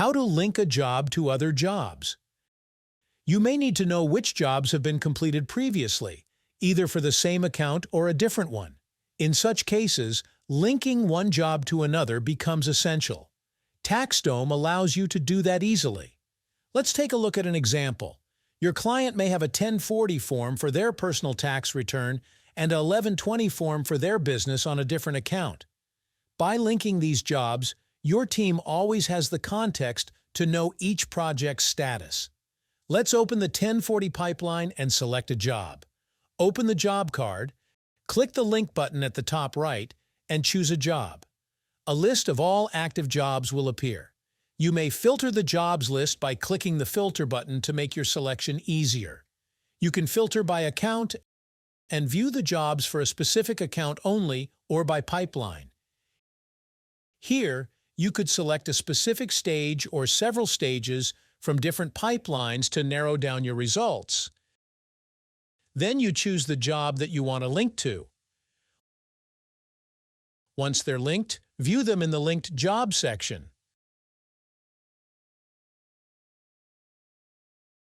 How to link a job to other jobs. You may need to know which jobs have been completed previously, either for the same account or a different one. In such cases, linking one job to another becomes essential. TaxDome allows you to do that easily. Let's take a look at an example. Your client may have a 1040 form for their personal tax return and a 1120 form for their business on a different account. By linking these jobs, your team always has the context to know each project's status. Let's open the 1040 pipeline and select a job. Open the job card, click the link button at the top right, and choose a job. A list of all active jobs will appear. You may filter the jobs list by clicking the filter button to make your selection easier. You can filter by account and view the jobs for a specific account only or by pipeline. Here, you could select a specific stage or several stages from different pipelines to narrow down your results. Then you choose the job that you want to link to. Once they're linked, view them in the Linked Jobs section.